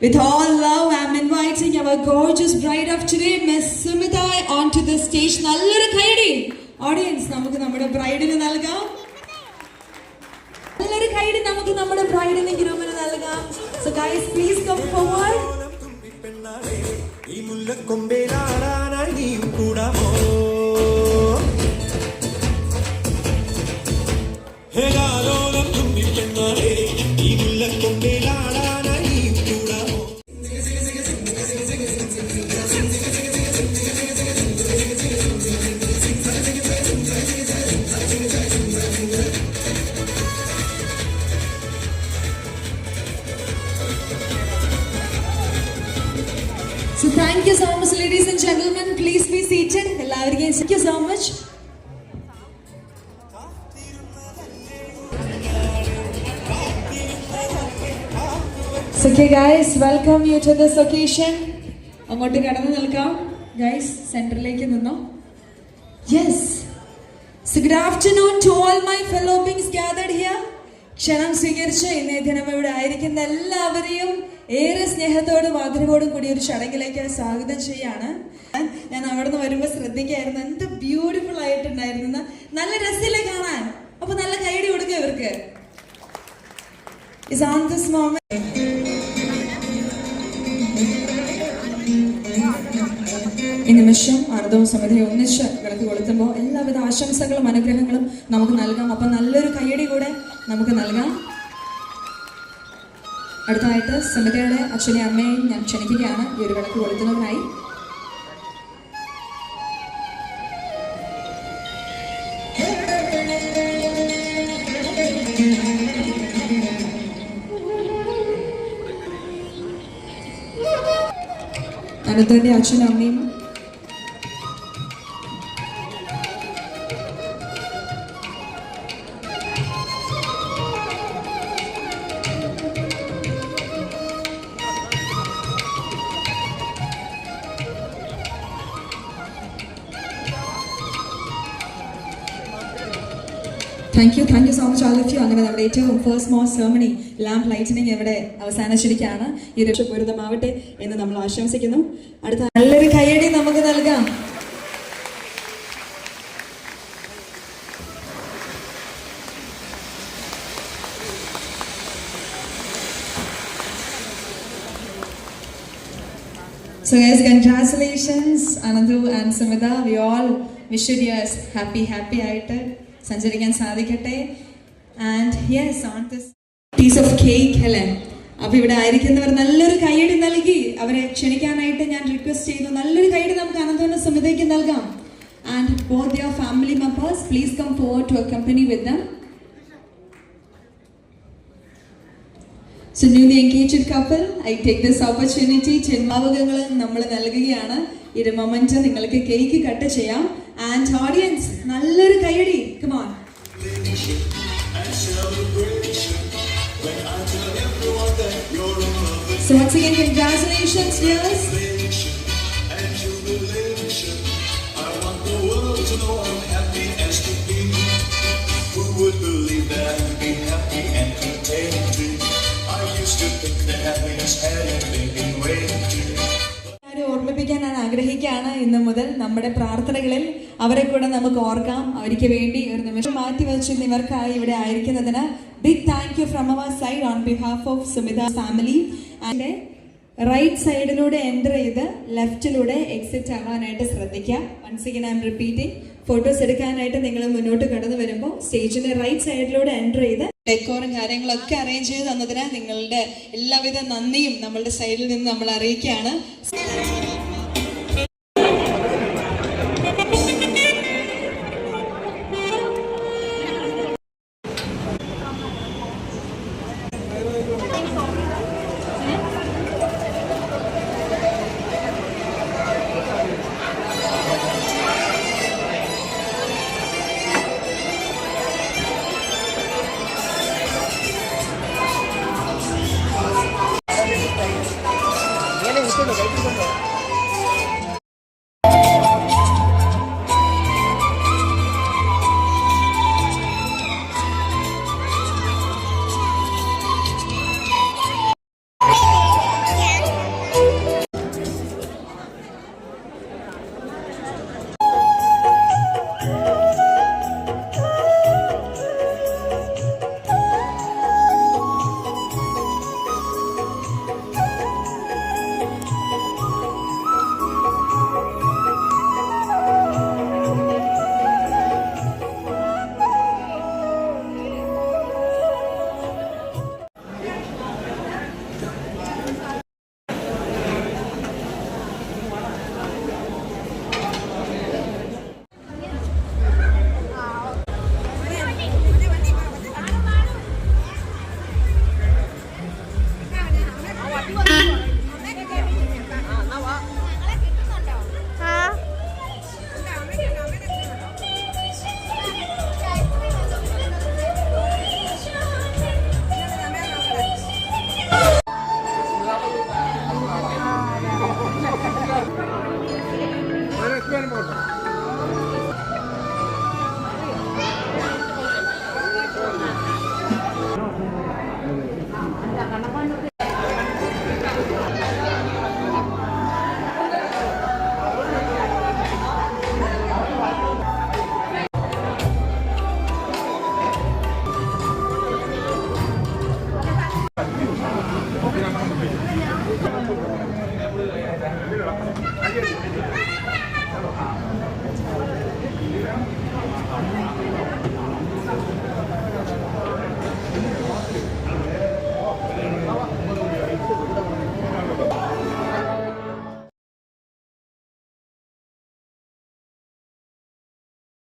With all love, I'm inviting our gorgeous bride of today, Miss Sumita, onto the stage. Nallora kaidi. Audience, namukku nammade bride nu nalgam. Nallora kaidi namukku nammade bride nu groom nu nalgam. So guys, please come forward. So thank you so much, ladies and gentlemen. Please be seated. Thank you so much. So okay guys, welcome you to this occasion. Angotte kadanu nilkam. Guys, center like ninno. Yes. So good afternoon to all my fellow beings gathered here. ക്ഷണം സ്വീകരിച്ച് ഇന്നേ ദിനം ഇവിടെ ആയിരിക്കുന്ന എല്ലാവരെയും ഏറെ സ്നേഹത്തോടും ആദരവോടും കൂടി ഒരു ചടങ്ങിലേക്ക് സ്വാഗതം ചെയ്യാണ്. ഞാൻ അവിടെ നിന്ന് വരുമ്പോൾ ശ്രദ്ധിക്കായിരുന്നു, എന്ത് ബ്യൂട്ടിഫുൾ ആയിട്ടുണ്ടായിരുന്നു, നല്ല രസമില്ലേ കാണാൻ. അപ്പൊ നല്ല കൈയടി കൊടുക്കുക ഇവർക്ക്. Is on this moment. ഈ നിമിഷം ആർദവ സമിതി ഒന്നിച്ച് വിളക്ക് കൊളുത്തുമ്പോൾ എല്ലാവിധ ആശംസകളും അനുഗ്രഹങ്ങളും നമുക്ക് നൽകാം. അപ്പൊ നല്ലൊരു കയ്യടി കൂടെ നമുക്ക് നൽകാം. അടുത്തതായിട്ട് സമിതിയുടെ അച്ഛനെയും അമ്മയെയും ഞാൻ ക്ഷണിക്കുകയാണ് ഈ ഒരു വിളക്ക് കൊളുത്തുന്നതിനായി. അനന്തന്റെ അച്ഛനും അമ്മയും Thank you so much all of you. അങ്ങനെ നമ്മുടെ ഏറ്റവും first most ceremony lamp lightning ഇവിടെ അവസാനിച്ചിരിക്കുകയാണ്. ഈ രക്ഷപൂരിതമാവട്ടെ എന്ന് നമ്മൾ ആശംസിക്കുന്നു. അടുത്ത നല്ലൊരു കയ്യടി നമുക്ക് നൽകാം. So guys, congratulations Anandu and Sumita. We all wish you years happy ആയിട്ട് സഞ്ചരിക്കാൻ സാധിക്കട്ടെ. And yes, on this piece of cake അല്ലേ. അപ്പൊ ഇവിടെ ആയിരിക്കുന്നവർ നല്ലൊരു കൈയടി നൽകി അവരെ ക്ഷണിക്കാനായിട്ട് ഞാൻ റിക്വസ്റ്റ് ചെയ്യുന്നു. നല്ലൊരു കൈയടി നമുക്ക് അനന്തനും സുമിതയ്ക്ക് നൽകാം. And both your family members please come forward to accompany with them. So newly engaged couple, I take this opportunity ജന്മാവകങ്ങൾ നമ്മൾ നൽകുകയാണ്. ഈ ഒരു മൊമെന്റ് നിങ്ങൾക്ക് കേക്ക് കട്ട് ചെയ്യാം. ആൻഡ് ഓഡിയൻസ് നല്ലൊരു കൈയടി, come on. So once again, congratulations dears. I want the world to know I'm happy as can be. Who would believe that I could be happy and content? I used to think that happiness hadn't been waiting. ഓർമ്മിപ്പിക്കാൻ ഞാൻ ആഗ്രഹിക്കുകയാണ്, ഇന്ന് മുതൽ നമ്മുടെ പ്രാർത്ഥനകളിൽ അവരെ കൂടെ നമുക്ക് ഓർക്കാം. അവർക്ക് വേണ്ടി ഒരു നിമിഷം മാറ്റി വെച്ച് ഇവർക്കായി ഇവിടെ ആയിരിക്കുന്നതിന് big thank you from our side on behalf of Sumitha family. And right സൈഡിലൂടെ എൻ്റർ ചെയ്ത് ലെഫ്റ്റിലൂടെ എക്സിറ്റ് ആവാനായിട്ട് ശ്രദ്ധിക്കുക. Once again I am repeating. Photos എടുക്കാനായിട്ട് നിങ്ങൾ മുന്നോട്ട് കടന്നു വരുമ്പോൾ സ്റ്റേജിന്റെ റൈറ്റ് സൈഡിലൂടെ എൻ്റർ ചെയ്ത് ഡെക്കോറും കാര്യങ്ങളൊക്കെ അറേഞ്ച് ചെയ്ത് തന്നതിന് നിങ്ങളുടെ എല്ലാവിധ നന്ദിയും നമ്മളുടെ സൈഡിൽ നിന്ന് നമ്മൾ അറിയിക്കുകയാണ്.